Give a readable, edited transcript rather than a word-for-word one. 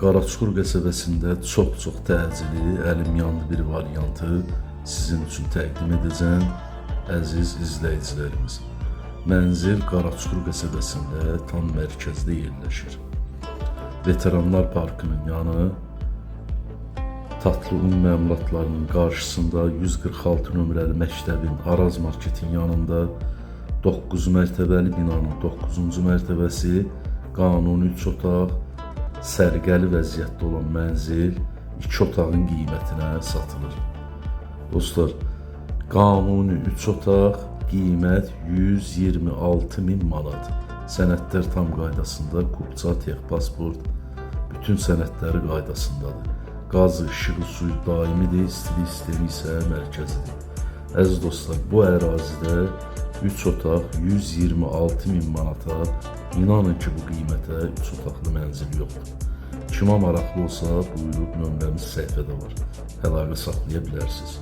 Qaraçuxur qəsəbəsində çox təcili, əlim yandı bir variantı sizin üçün təqdim edəcəm, əziz izləyicilərimiz. Mənzil Qaraçuxur qəsəbəsində tam mərkəzdə yerləşir. Veteranlar Parkının yanı, Tatlı un məmulatlarının qarşısında 146 nömrəli məktəbin Araz marketin yanında 9 mərtəbəli binanın 9-cu mərtəbəsi qanuni 3 otaq, sərgəli vəziyyətdə olan mənzil 2 otağın qiymətinə satılır. Dostlar, qanuni 3 otaq, qiymət 126.000 manat. Sənədlər tam qaydasında, kupça, texpasport, bütün sənədləri qaydasındadır. Qazı, işığı, suyu daimidir, stili sistemi isə mərkəzidir. Əziz dostlar, bu ərazidə 3 otaq 126.000 manata, inanın ki, bu qiymətə 3 otaqlı mənzil yoxdur. Kimə maraqlı olsa, buyurub nömrəmiz səhifədə var. Əlaqə saxlaya bilərsiniz.